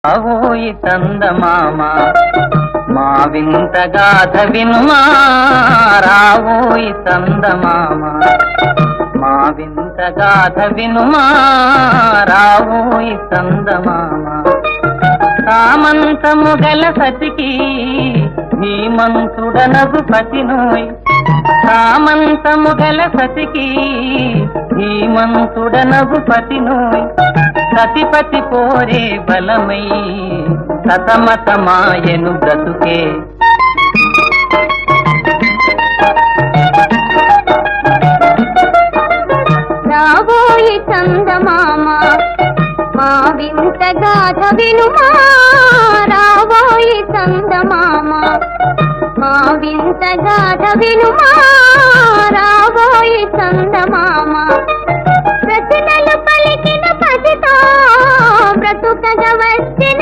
రావోయి చందమామ మా వింత గాథ వినుమా, రావోయి చందమామ మా వింత గాథ వినుమా, రావోయి చందమామ. సామంతము గల సతికి ధీమంతుడనగు పతినోయ్, సామంతము గల సతికి ధీమంతుడనగు పతినోయ్. సతిపతి పోరే బలమై సతమతమాయను బ్రతుకే. రావోయి చందమామ మా వింత గాథ వినుమా, రావోయి చందమామ మా వింత గాథ వినుమా, రావోయి చందమామ. రచనలు పలికిన పతితో బ్రతుకగ వచ్చిన